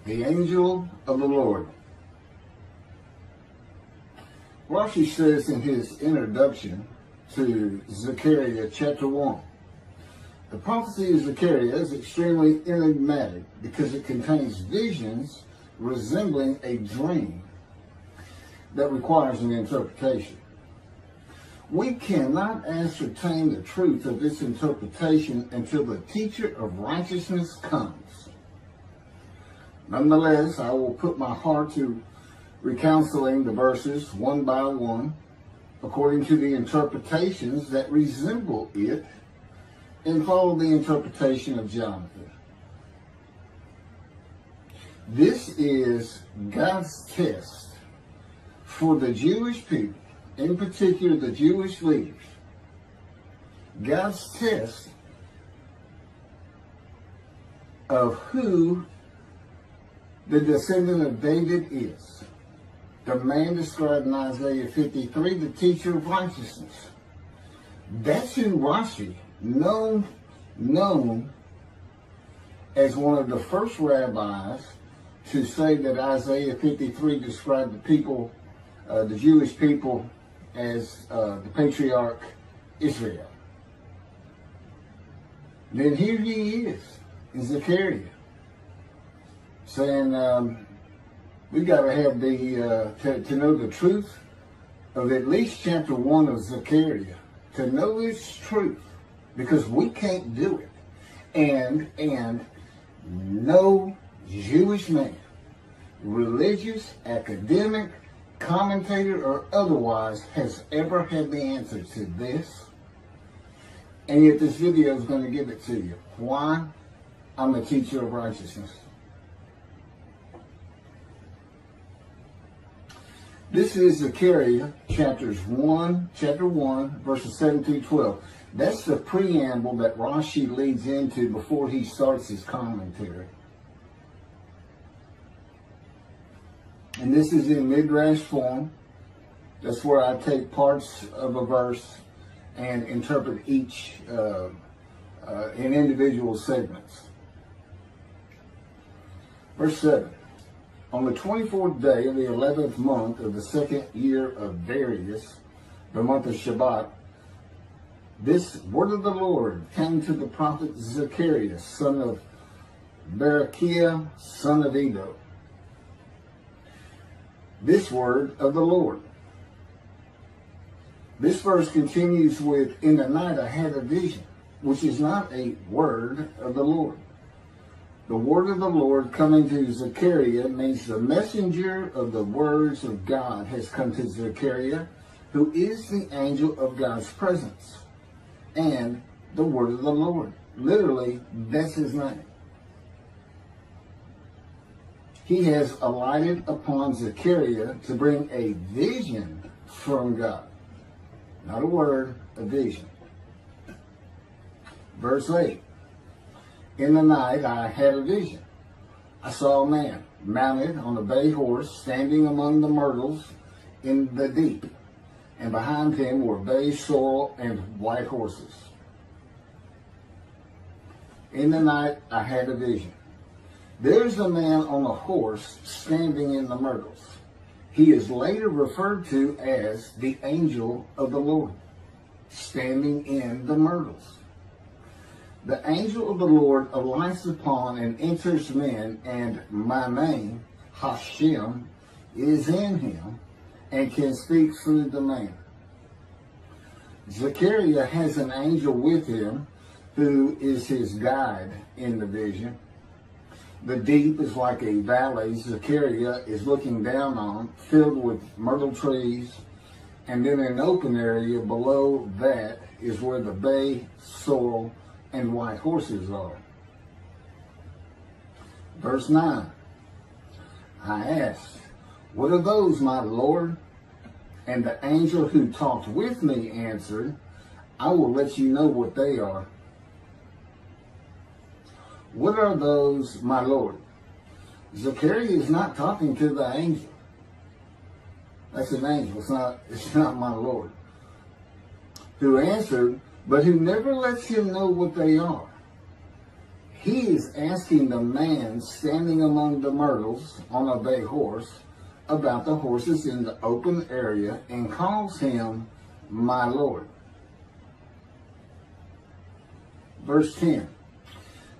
The angel of the Lord. Rashi says in his introduction to Zechariah chapter 1, the prophecy of Zechariah is extremely enigmatic because it contains visions resembling a dream that requires an interpretation. We cannot ascertain the truth of this interpretation until the teacher of righteousness comes. Nonetheless, I will put my heart to recounseling the verses one by one, according to the interpretations that resemble it, and follow the interpretation of Jonathan. This is God's test for the Jewish people, in particular the Jewish leaders. God's test of who the descendant of David is. The man described in Isaiah 53, the teacher of righteousness. That's who Rashi, known as one of the first rabbis to say that Isaiah 53 described the people, the Jewish people, as the patriarch Israel. Then here he is in Zechariah, saying we got to have to know the truth of at least chapter 1 of Zechariah, to know its truth, because we can't do it. And no Jewish man, religious, academic, commentator, or otherwise, has ever had the answer to this. And yet this video is going to give it to you. Why? I'm a teacher of righteousness. This is Zechariah chapter 1, verses 7 through 12. That's the preamble that Rashi leads into before he starts his commentary. And this is in midrash form. That's where I take parts of a verse and interpret each in individual segments. Verse 7. On the 24th day of the 11th month of the second year of Darius, the month of Shabbat, this word of the Lord came to the prophet Zechariah, son of Berechiah, son of Edo. This word of the Lord. This verse continues with, in the night I had a vision, which is not a word of the Lord. The word of the Lord coming to Zechariah means the messenger of the words of God has come to Zechariah, who is the angel of God's presence, and the word of the Lord. Literally, that's his name. He has alighted upon Zechariah to bring a vision from God. Not a word, a vision. Verse 8. In the night I had a vision. I saw a man mounted on a bay horse standing among the myrtles in the deep, and behind him were bay, sorrel, and white horses. In the night I had a vision. There's a man on a horse standing in the myrtles. He is later referred to as the angel of the Lord, standing in the myrtles. The angel of the Lord alights upon and enters men, and my name, Hashem, is in him and can speak through the man. Zechariah has an angel with him who is his guide in the vision. The deep is like a valley Zechariah is looking down on, filled with myrtle trees, and then an open area below that is where the bay, sorrel, and white horses are. Verse 9. I asked, what are those, my Lord? And the angel who talked with me answered, I will let you know what they are. What are those, my Lord? Zechariah is not talking to the angel. That's an angel. It's not my Lord. Who answered, but who never lets him know what they are. he is asking the man standing among the myrtles on a bay horse about the horses in the open area and calls him my Lord. Verse 10.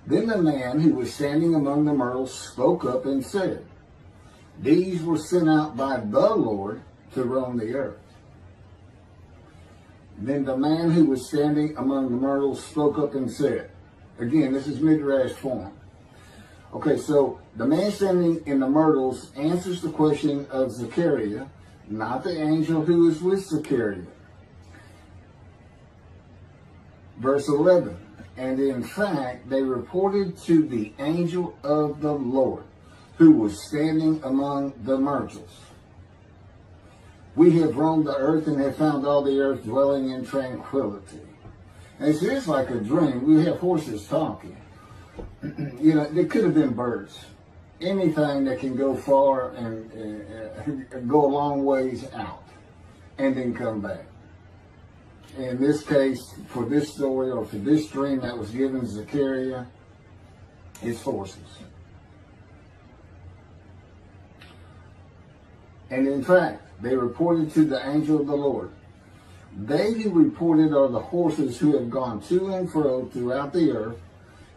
Then the man who was standing among the myrtles spoke up and said, these were sent out by the Lord to roam the earth. Then the man who was standing among the myrtles spoke up and said, again, this is midrash form. Okay, so the man standing in the myrtles answers the question of Zechariah, not the angel who is with Zechariah. Verse 11, and in fact, they reported to the angel of the Lord, who was standing among the myrtles. We have roamed the earth and have found all the earth dwelling in tranquility. And it's just like a dream. We have horses talking. You know, they could have been birds. Anything that can go far and go a long ways out and then come back. In this case, for this story or for this dream that was given Zechariah, it's horses. And in fact, they reported to the angel of the Lord. They who reported are the horses who have gone to and fro throughout the earth,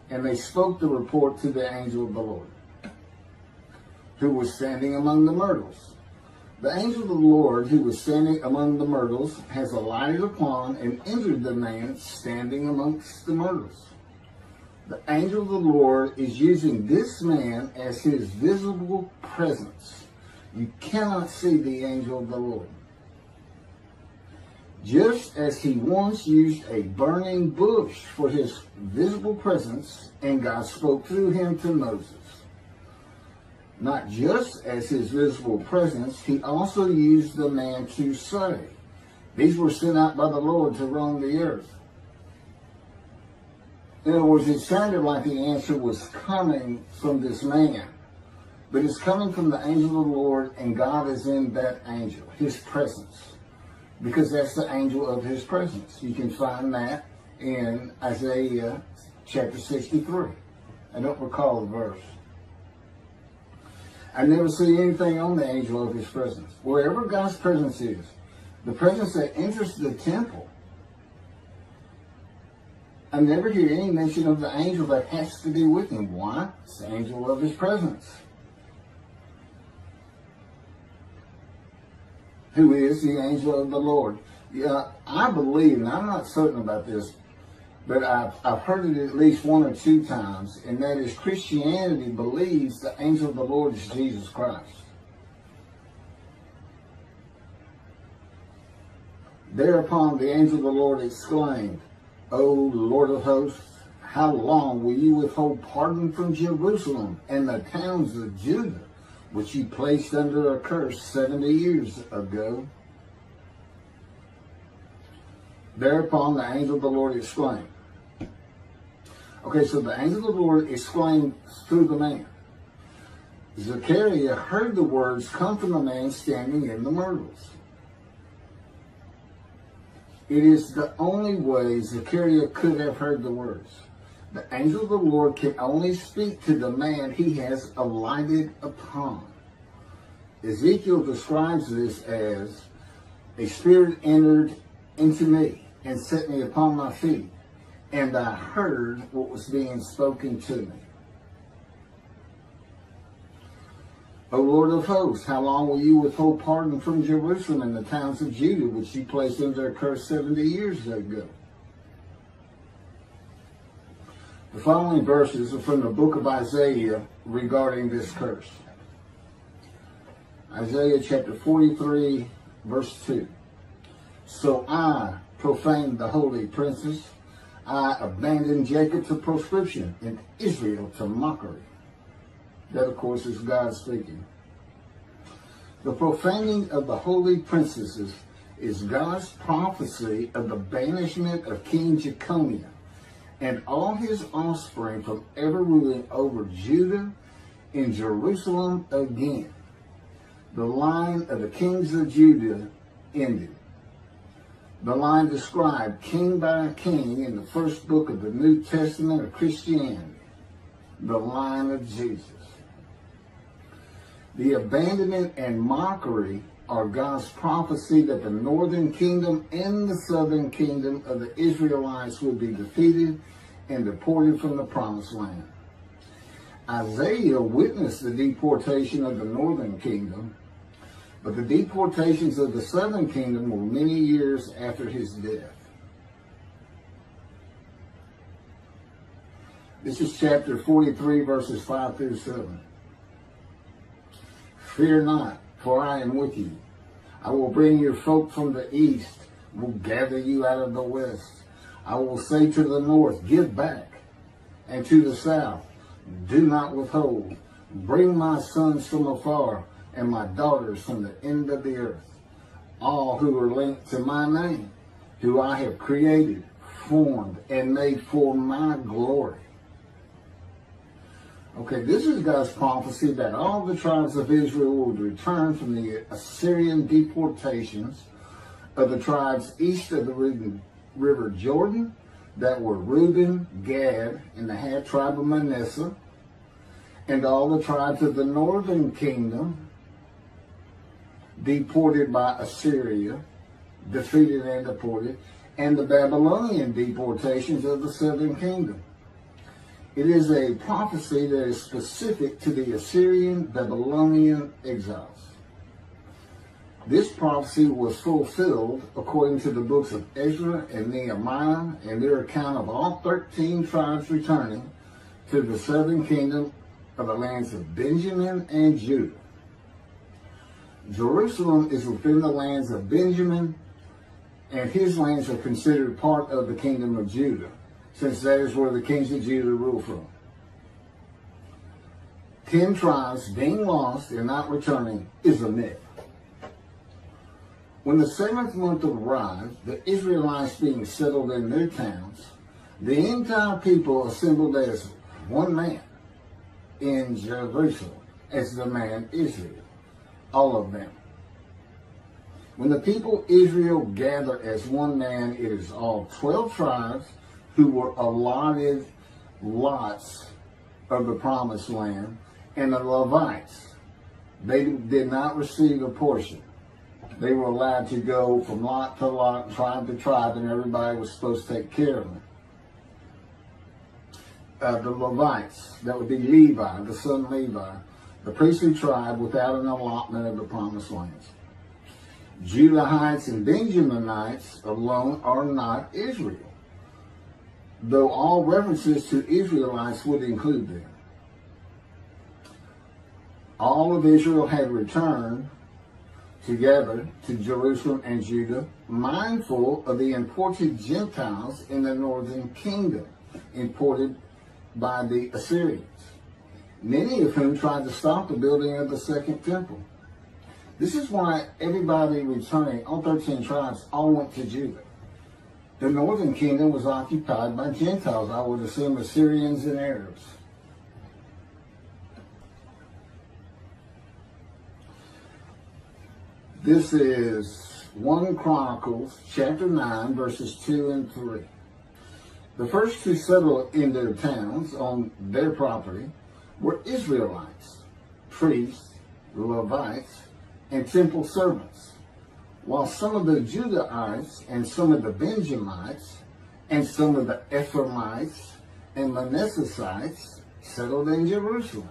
and they spoke the report to the angel of the Lord, who was standing among the myrtles. The angel of the Lord, who was standing among the myrtles, has alighted upon and entered the man standing amongst the myrtles. The angel of the Lord is using this man as his visible presence. You cannot see the angel of the Lord. Just as he once used a burning bush for his visible presence, and God spoke through him to Moses. Not just as his visible presence, he also used the man to say, these were sent out by the Lord to roam the earth. In other words, it sounded like the answer was coming from this man. But it's coming from the angel of the Lord, and God is in that angel, his presence. Because that's the angel of his presence. You can find that in Isaiah chapter 63. I don't recall the verse. I never see anything on the angel of his presence. Wherever God's presence is, the presence that enters the temple, I never hear any mention of the angel that has to be with him. Why? It's the angel of his presence, who is the angel of the Lord. Yeah, I believe, and I'm not certain about this, but I've heard it at least one or two times, and that is Christianity believes the angel of the Lord is Jesus Christ. Thereupon the angel of the Lord exclaimed, O Lord of hosts, how long will you withhold pardon from Jerusalem and the towns of Judah, which you placed under a curse 70 years ago? Thereupon the angel of the Lord exclaimed. Okay, so the angel of the Lord exclaimed through the man. Zechariah heard the words come from the man standing in the myrtles. It is the only way Zechariah could have heard the words. The angel of the Lord can only speak to the man he has alighted upon. Ezekiel describes this as, a spirit entered into me and set me upon my feet, and I heard what was being spoken to me. O Lord of hosts, how long will you withhold pardon from Jerusalem and the towns of Judah, which you placed under a curse 70 years ago? The following verses are from the book of Isaiah regarding this curse. Isaiah chapter 43, verse 2. So I profaned the holy princes. I abandoned Jacob to proscription and Israel to mockery. That, of course, is God speaking. The profaning of the holy princesses is God's prophecy of the banishment of King Jeconiah and all his offspring from ever ruling over Judah and Jerusalem again. The line of the kings of Judah ended. The line described king by king in the first book of the New Testament of Christianity. the line of Jesus. The abandonment and mockery are God's prophecy that the northern kingdom and the southern kingdom of the Israelites would be defeated and deported from the promised land. Isaiah witnessed the deportation of the northern kingdom, but the deportations of the southern kingdom were many years after his death. This is chapter 43, verses 5 through 7. Fear not, for I am with you. I will bring your folk from the east, will gather you out of the west. I will say to the north, give back, and to the south, do not withhold. Bring my sons from afar, and my daughters from the end of the earth. All who are linked to my name, who I have created, formed, and made for my glory. Okay, this is God's prophecy that all the tribes of Israel would return from the Assyrian deportations of the tribes east of the river Jordan, that were Reuben, Gad, and the half tribe of Manasseh, and all the tribes of the northern kingdom deported by Assyria, defeated and deported, and the Babylonian deportations of the southern kingdom. It is a prophecy that is specific to the Assyrian Babylonian exiles. This prophecy was fulfilled according to the books of Ezra and Nehemiah and their account of all 13 tribes returning to the southern kingdom of the lands of Benjamin and Judah. Jerusalem is within the lands of Benjamin, and his lands are considered part of the kingdom of Judah, since that is where the kings of Judah rule from. 10 tribes being lost and not returning is a myth. When the 7th month arrived, the Israelites being settled in their towns, the entire people assembled as one man in Jerusalem, as the man Israel, all of them. When the people Israel gather as one man, it is all 12 tribes who were allotted lots of the promised land, and the Levites. They did not receive a portion. They were allowed to go from lot to lot, tribe to tribe, and everybody was supposed to take care of them. The Levites, that would be Levi, the son of Levi, the priestly tribe without an allotment of the promised lands. Judahites and Benjaminites alone are not Israel, though all references to Israelites would include them. All of Israel had returned together to Jerusalem and Judah, mindful of the imported Gentiles in the northern kingdom, imported by the Assyrians, many of whom tried to stop the building of the second temple. This is why everybody returning, all 13 tribes, all went to Judah. The northern kingdom was occupied by Gentiles, I would assume Assyrians and Arabs. This is 1 Chronicles chapter 9, verses 2 and 3. The first to settle in their towns on their property were Israelites, priests, Levites, and temple servants, while some of the Judahites and some of the Benjamites and some of the Ephraimites and Manassesites settled in Jerusalem.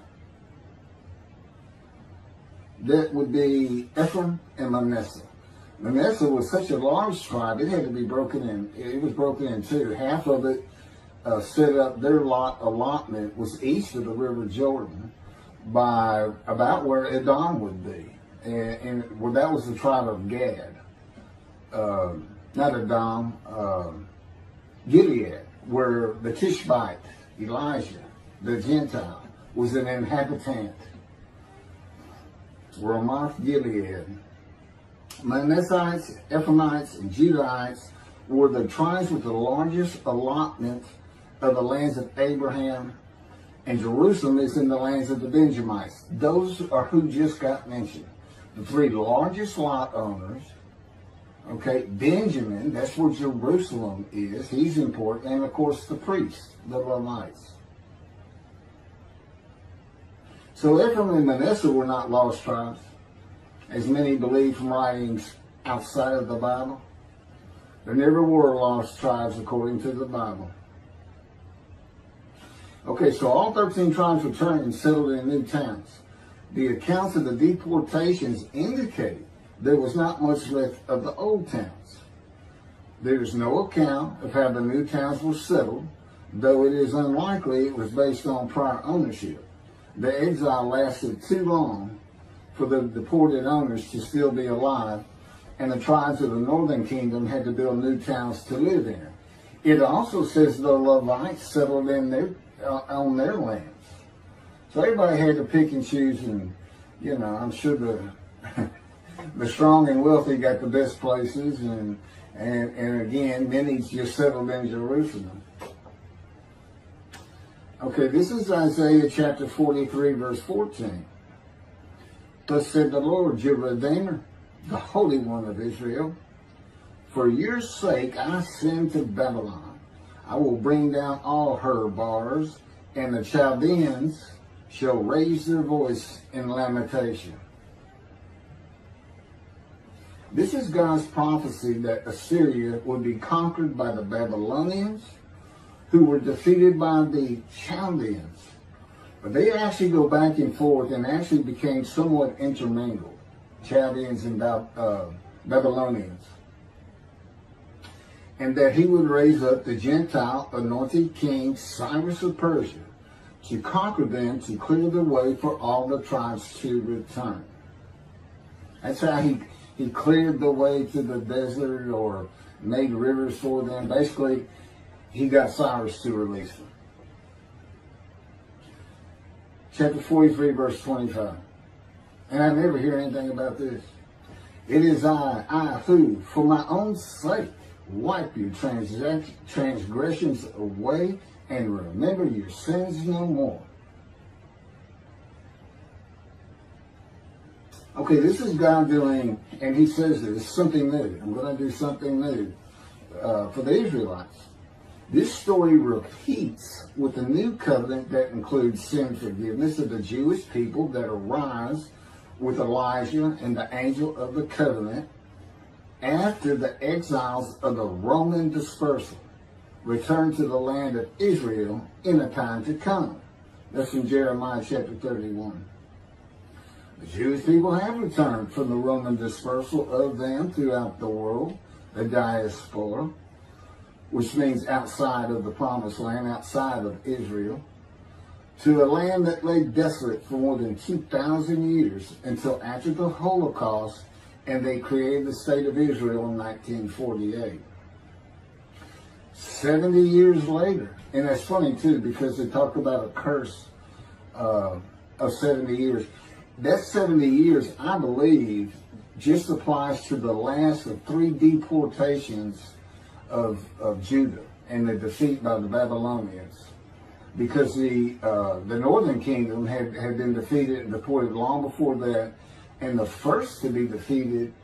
That would be Ephraim and Manasseh. Manasseh was such a large tribe, it had to be broken in. It was broken in two. Half of it set up, their allotment was east of the river Jordan by about where Edom would be. And well, that was the tribe of Gad. Not Edom, Gilead, where the Tishbite, Elijah, the Gentile, was an inhabitant. Ramoth Gilead. Manassites, Ephraimites, and Judahites were the tribes with the largest allotment of the lands of Abraham, and Jerusalem is in the lands of the Benjamites. Those are who just got mentioned. The three largest lot owners. Okay, Benjamin, that's where Jerusalem is. He's important. And of course the priests, the Levites. So Ephraim and Manasseh were not lost tribes, as many believe from writings outside of the Bible. There never were lost tribes according to the Bible. Okay, so all 13 tribes returned and settled in new towns. The accounts of the deportations indicate there was not much left of the old towns. There is no account of how the new towns were settled, though it is unlikely it was based on prior ownership. The exile lasted too long for the deported owners to still be alive, and the tribes of the northern kingdom had to build new towns to live in. It also says the Levites settled in on their lands. So everybody had to pick and choose, and I'm sure the strong and wealthy got the best places, and again, many just settled in Jerusalem. Okay, this is Isaiah chapter 43, verse 14. Thus said the Lord, your Redeemer, the Holy One of Israel, for your sake I send to Babylon. I will bring down all her bars, and the Chaldeans shall raise their voice in lamentation. This is God's prophecy that Assyria would be conquered by the Babylonians, who were defeated by the Chaldeans. But they actually go back and forth and actually became somewhat intermingled, Chaldeans and Babylonians. And that he would raise up the Gentile anointed king Cyrus of Persia to conquer them, to clear the way for all the tribes to return. That's how he cleared the way to the desert or made rivers for them. Basically, he got Cyrus to release them. Chapter 43, verse 25. And I never hear anything about this. It is I who, for my own sake, wipe your transgressions away and remember your sins no more. Okay, this is God doing, and he says this, something new. I'm going to do something new for the Israelites. This story repeats with the new covenant that includes sin forgiveness of the Jewish people that arise with Elijah and the angel of the covenant after the exiles of the Roman dispersal return to the land of Israel in a time to come. That's in Jeremiah chapter 31. The Jewish people have returned from the Roman dispersal of them throughout the world, the diaspora, which means outside of the promised land, outside of Israel, to a land that lay desolate for more than 2,000 years until after the Holocaust, and they created the state of Israel in 1948. 70 years later, and that's funny too, because they talk about a curse of 70 years. That 70 years, I believe, just applies to the last of 3 deportations of Judah and the defeat by the Babylonians, because the northern kingdom had been defeated and deported long before that, and the first to be defeated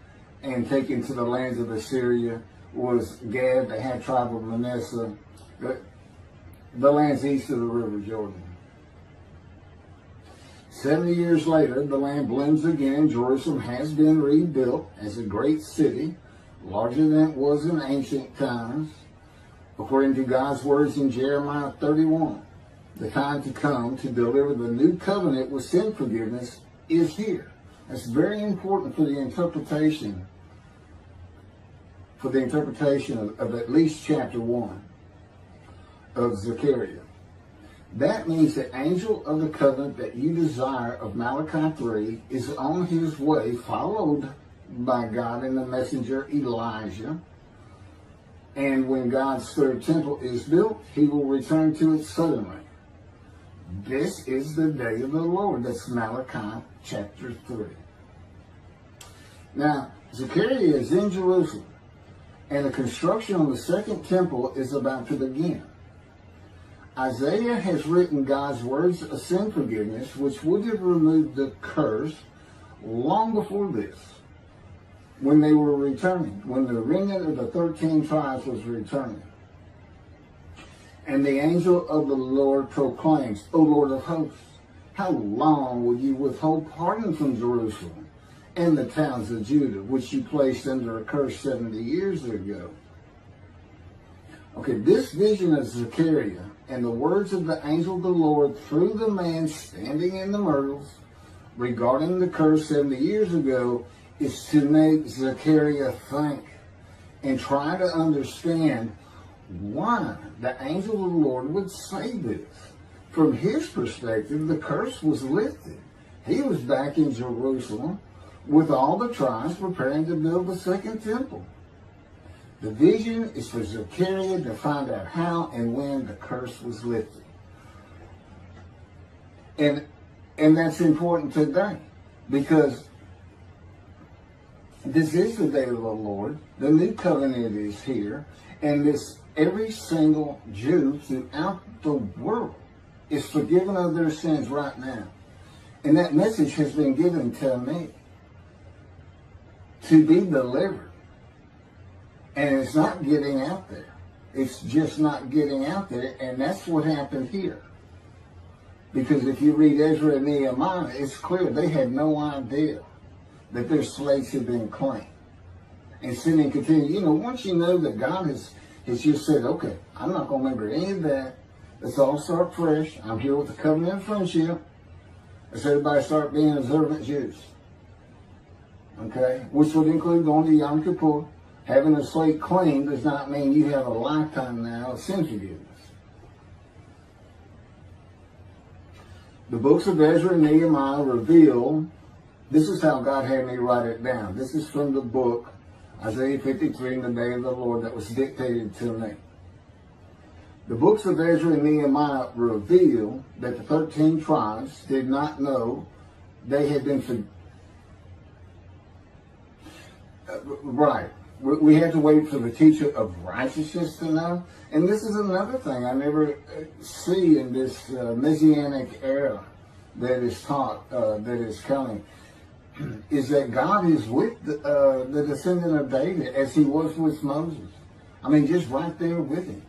and taken to the lands of Assyria was Gad, the half tribe of Manasseh, the lands east of the river Jordan. 70 years later, the land blooms again. Jerusalem has been rebuilt as a great city, larger than it was in ancient times. According to God's words in Jeremiah 31, the time to come to deliver the new covenant with sin forgiveness is here. That's very important for the interpretation of at least chapter 1 of Zechariah. That means the angel of the covenant that you desire of Malachi 3 is on his way, followed by God and the messenger Elijah. And when God's third temple is built, he will return to it suddenly. This is the day of the Lord. That's Malachi chapter 3. Now, Zechariah is in Jerusalem, and the construction on the second temple is about to begin. Isaiah has written God's words of sin forgiveness, which would have removed the curse long before this, when they were returning, when the remnant of the 13 tribes was returning. And the angel of the Lord proclaims, O Lord of hosts, How long will you withhold pardon from Jerusalem and the towns of Judah, which you placed under a curse 70 years ago? Okay, this vision of Zechariah and the words of the angel of the Lord through the man standing in the myrtles regarding the curse 70 years ago is to make Zechariah think and try to understand why the angel of the Lord would say this. From his perspective, the curse was lifted. He was back in Jerusalem with all the tribes preparing to build the second temple. The vision is for Zechariah to find out how and when the curse was lifted. And that's important today, because this is the day of the Lord. The new covenant is here, and every single Jew throughout the world is forgiven of their sins right now. And that message has been given to me to be delivered. And it's not getting out there. It's just not getting out there, and that's what happened here. Because if you read Ezra and Nehemiah, it's clear they had no idea that their slates had been claimed. And sin and continue. Once you know that God has just said, okay, I'm not going to remember any of that. Let's all start fresh. I'm here with the covenant of friendship. Let's everybody start being observant Jews. Okay? Which would include going to Yom Kippur. Having a slate clean does not mean you have a lifetime now of sin forgiveness. The books of Ezra and Nehemiah reveal, this is how God had me write it down. This is from the book, Isaiah 53, in the day of the Lord, that was dictated to me. The books of Ezra and Nehemiah reveal that the 13 tribes did not know they had been right. We had to wait for the teacher of righteousness to know. And this is another thing I never see in this Messianic era that is taught, that is coming, is that God is with the descendant of David as he was with Moses. I mean, just right there with him.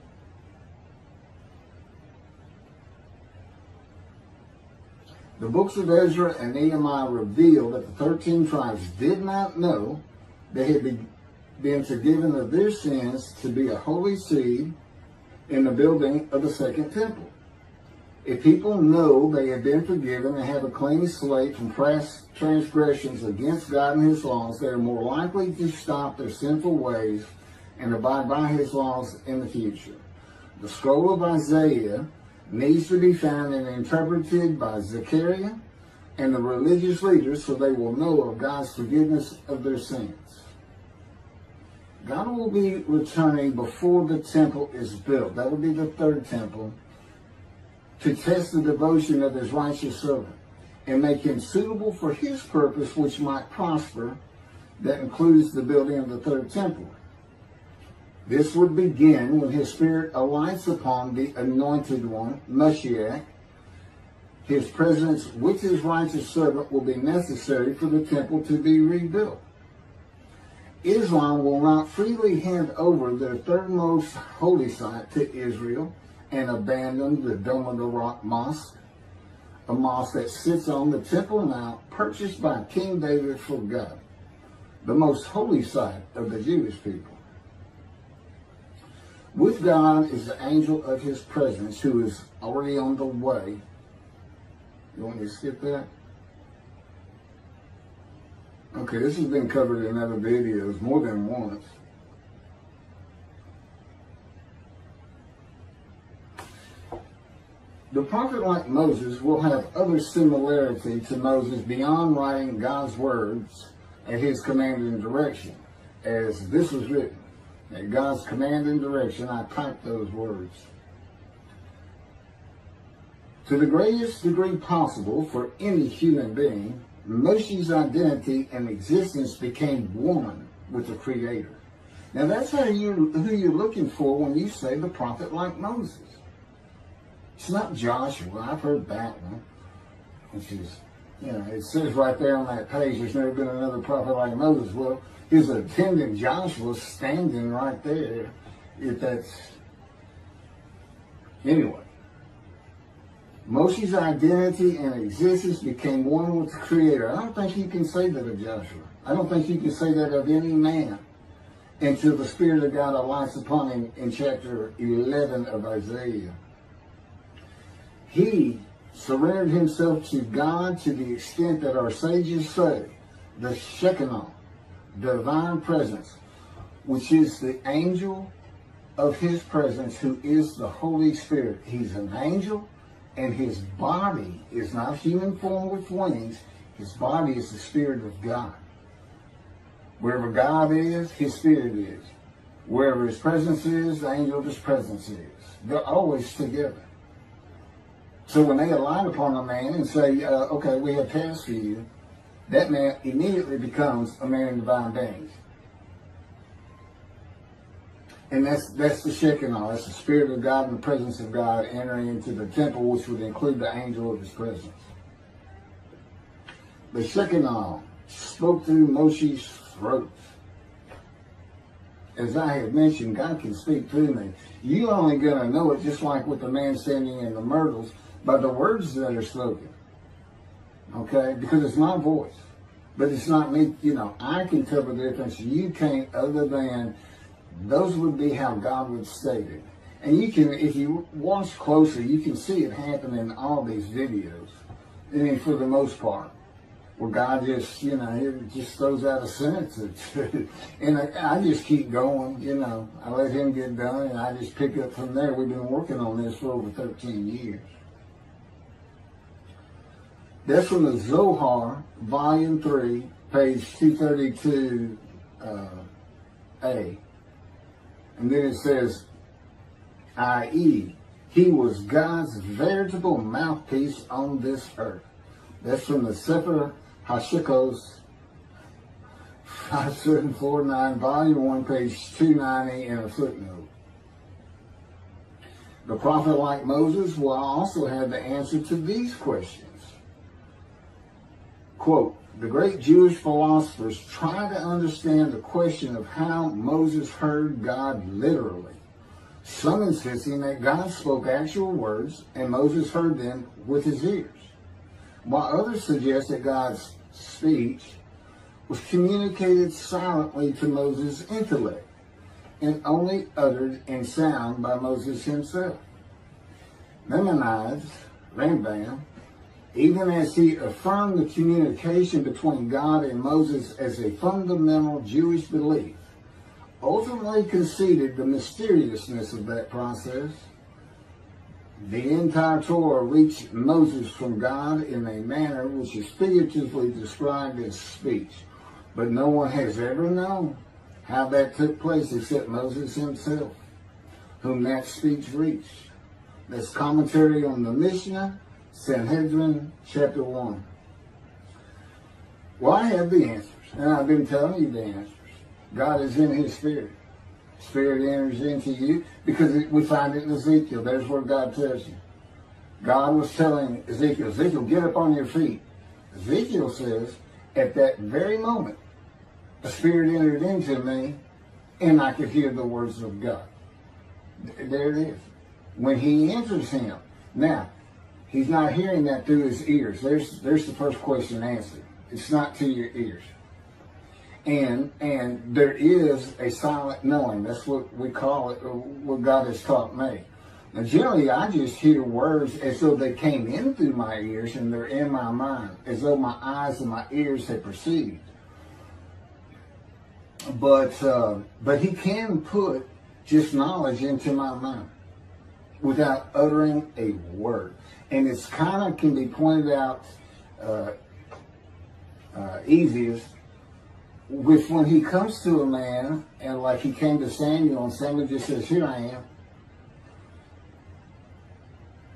The books of Ezra and Nehemiah reveal that the 13 tribes did not know they had been forgiven of their sins to be a holy seed in the building of the second temple. If people know they have been forgiven and have a clean slate from past transgressions against God and his laws, they are more likely to stop their sinful ways and abide by his laws in the future. The scroll of Isaiah needs to be found and interpreted by Zechariah and the religious leaders so they will know of God's forgiveness of their sins. God will be returning before the temple is built. That will be the third temple, to test the devotion of his righteous servant and make him suitable for his purpose, which might prosper. That includes the building of the third temple. This would begin when his spirit alights upon the anointed one, Moshiach. His presence with his righteous servant will be necessary for the temple to be rebuilt. Islam will not freely hand over their third most holy site to Israel and abandon the Dome of the Rock Mosque, a mosque that sits on the Temple Mount purchased by King David for God, the most holy site of the Jewish people. With God is the angel of his presence who is already on the way. You want me to skip that? Okay, this has been covered in other videos more than once. The prophet like Moses will have other similarity to Moses beyond writing God's words at his command and direction. As this was written, at God's command and direction, I typed those words. To the greatest degree possible for any human being, Moshe's identity and existence became one with the Creator. Now that's who you're looking for when you say the prophet like Moses. It's not Joshua. I've heard that one. Which is, it says right there on that page, there's never been another prophet like Moses. Well, his attendant Joshua standing right there. If that's... Anyway. Moshe's identity and existence became one with the Creator. I don't think you can say that of Joshua. I don't think you can say that of any man until the Spirit of God alights upon him in chapter 11 of Isaiah. He surrendered himself to God to the extent that our sages say the Shekinah, divine presence, which is the angel of his presence, who is the Holy Spirit. He's an angel, and his body is not human form with wings. His body is the Spirit of God. Wherever God is, his Spirit is. Wherever his presence is, the angel of his presence is. They're always together. So when they alight upon a man and say, okay, we have tasks for you, that man immediately becomes a man in divine beings. And that's the Shekinah. That's the Spirit of God and the presence of God entering into the temple, which would include the angel of his presence. The Shekinah spoke through Moshe's throat. As I have mentioned, God can speak through me. You're only going to know it, just like with the man standing in the myrtles, by the words that are spoken. Okay? Because it's my voice. But it's not me. I can tell the difference. You can't, other than those would be how God would state it. And you can, if you watch closely, you can see it happen in all these videos. I mean, for the most part. Where God just, he just throws out a sentence. And I just keep going, I let him get done, and I just pick up from there. We've been working on this for over 13 years. That's from the Zohar, Volume 3, page 232A. And then it says, i.e., he was God's veritable mouthpiece on this earth. That's from the Sefer Hashikos, 5749, Volume 1, page 290, and a footnote. The prophet, like Moses, will also have the answer to these questions. Quote, the great Jewish philosophers try to understand the question of how Moses heard God literally. Some insisting that God spoke actual words and Moses heard them with his ears, while others suggest that God's speech was communicated silently to Moses' intellect and only uttered in sound by Moses himself. Maimonides, Rambam, even as he affirmed the communication between God and Moses as a fundamental Jewish belief, ultimately conceded the mysteriousness of that process. The entire Torah reached Moses from God in a manner which is figuratively described as speech, but no one has ever known how that took place except Moses himself, whom that speech reached. That's commentary on the Mishnah, Sanhedrin, chapter 1. Well, I have the answers, and I've been telling you the answers. God is in his Spirit. Spirit enters into you, because we find it in Ezekiel. There's where God tells you. God was telling Ezekiel, get up on your feet. Ezekiel says, at that very moment, a Spirit entered into me, and I could hear the words of God. There it is. When he enters him. Now, he's not hearing that through his ears. There's the first question answered. It's not to your ears. And there is a silent knowing. That's what we call it, what God has taught me. Now, generally, I just hear words as though they came in through my ears and they're in my mind, as though my eyes and my ears had perceived. But he can put just knowledge into my mind without uttering a word. And it's kind of can be pointed out easiest with when he comes to a man, and like he came to Samuel, and Samuel just says, here I am.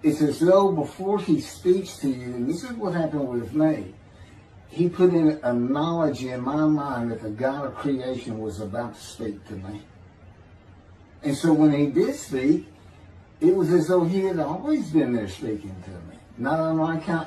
It's as though before he speaks to you, and this is what happened with me, he put in a knowledge in my mind that the God of creation was about to speak to me. And so when he did speak, it was as though he had always been there speaking to me. Not on my account.